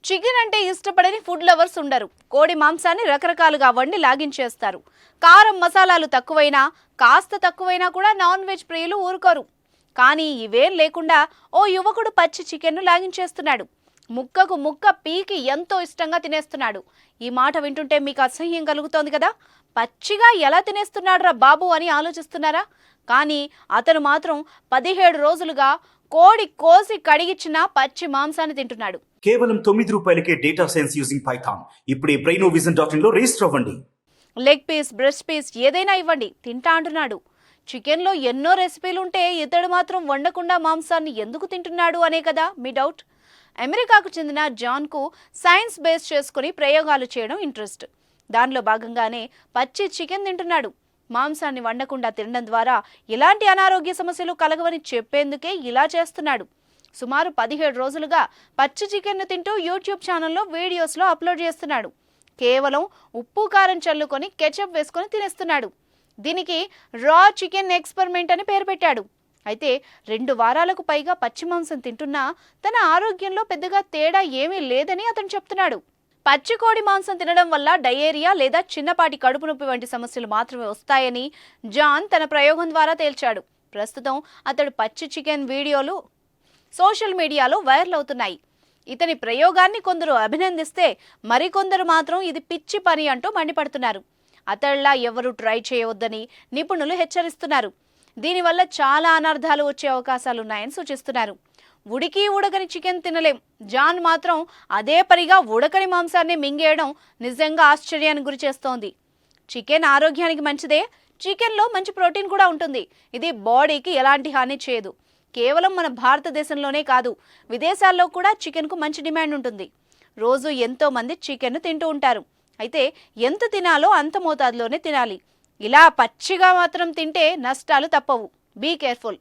Chicken అంటే ఇష్టపడని food lovers ఉండరు. కోడి మాంసాన్ని రకరకాలుగా వండి లాగించేస్తారు. కారం మసాలాలు తక్కువైనా, కాస్త తక్కువైనా కూడా నాన్ వెజ్ ప్రియులు ఊరుకోరు. కానీ ఇవేం లేకుండా ఓ యువకుడు పచ్చి చికెన్ను లాగించేస్తున్నాడు. ముక్కకు ముక్క పీకి ఎంతో ఇష్టంగా తినేస్తున్నాడు. ఈ మాట వింటుంటే మీకు అసహ్యం కలుగుతోంది కదా. పచ్చిగా ఎలా తినేస్తున్నాడురా బాబు అని ఆలోచిస్తున్నారా? కానీ అతను మాత్రం 17 రోజులుగా కోడి కోసి కడిగిచ్చిన పచ్చి మాంసాన్ని తింటున్నాడు. కేవలం ₹9కే డేటా సైన్స్ యూజింగ్ పైథాన్. ఇప్పుడే brainovision.in లో రిజిస్టర్ అవ్వండి. లెగ్ పీస్, బ్రెస్ట్ పీస్ ఏదైనా ఇవ్వండి తింటా అంటున్నాడు. చికెన్లో ఎన్నో రెసిపీలుంటే ఇతడు మాత్రం వండకుండా మాంసాన్ని ఎందుకు తింటున్నాడు అనే కదా మీ డౌట్. అమెరికాకు చెందిన జాన్కు సైన్స్ బేస్ చేసుకుని ప్రయోగాలు చేయడం ఇంట్రెస్ట్. దానిలో భాగంగానే పచ్చి చికెన్ తింటున్నాడు. మాంసాన్ని వండకుండా తినడం ద్వారా ఎలాంటి అనారోగ్య సమస్యలు కలగవని చెప్పేందుకే ఇలా చేస్తున్నాడు. సుమారు 17 రోజులుగా పచ్చి చికెన్ను తింటూ యూట్యూబ్ ఛానల్లో వీడియోస్లో అప్లోడ్ చేస్తున్నాడు. కేవలం ఉప్పు కారం చల్లుకొని కెచప్ వేసుకొని తినేస్తున్నాడు. దీనికి రా చికెన్ ఎక్స్పెరిమెంట్ అని పేరు పెట్టాడు. అయితే 2 వారాలకు పైగా పచ్చి మాంసం తింటున్నా తన ఆరోగ్యంలో పెద్దగా తేడా ఏమీ లేదని అతను చెప్తున్నాడు. పచ్చి కోడి మాంసం తినడం వల్ల డయేరియా లేదా చిన్నపాటి కడుపు నొప్పి వంటి సమస్యలు మాత్రమే వస్తాయని జాన్ తన ప్రయోగం ద్వారా తేల్చాడు. ప్రస్తుతం అతడు పచ్చి చికెన్ వీడియోలు సోషల్ మీడియాలో వైరల్ అవుతున్నాయి. ఇతని ప్రయోగాన్ని కొందరు అభినందిస్తే మరికొందరు మాత్రం ఇది పిచ్చి పని అంటూ మండిపడుతున్నారు. అతడిలా ఎవరు ట్రై చేయవద్దని నిపుణులు హెచ్చరిస్తున్నారు. దీనివల్ల చాలా అనర్థాలు వచ్చే అవకాశాలున్నాయని సూచిస్తున్నారు. ఉడికి ఉడకని చికెన్ తినలేం. జాన్ మాత్రం అదే పనిగా ఉడకని మాంసాన్ని మింగేయడం నిజంగా ఆశ్చర్యానికి గురి చేస్తోంది. చికెన్ ఆరోగ్యానికి మంచిదే. చికెన్లో మంచి ప్రోటీన్ కూడా ఉంటుంది. ఇది బాడీకి ఎలాంటి హాని చేయదు. కేవలం మన భారతదేశంలోనే కాదు, విదేశాల్లో కూడా చికెన్కు మంచి డిమాండ్ ఉంటుంది. రోజు ఎంతో మంది చికెన్ను తింటూ ఉంటారు. అయితే ఎంత తినాలో అంత మోతాదులోనే తినాలి. ఇలా పచ్చిగా మాత్రం తింటే నష్టాలు తప్పవు. Be careful.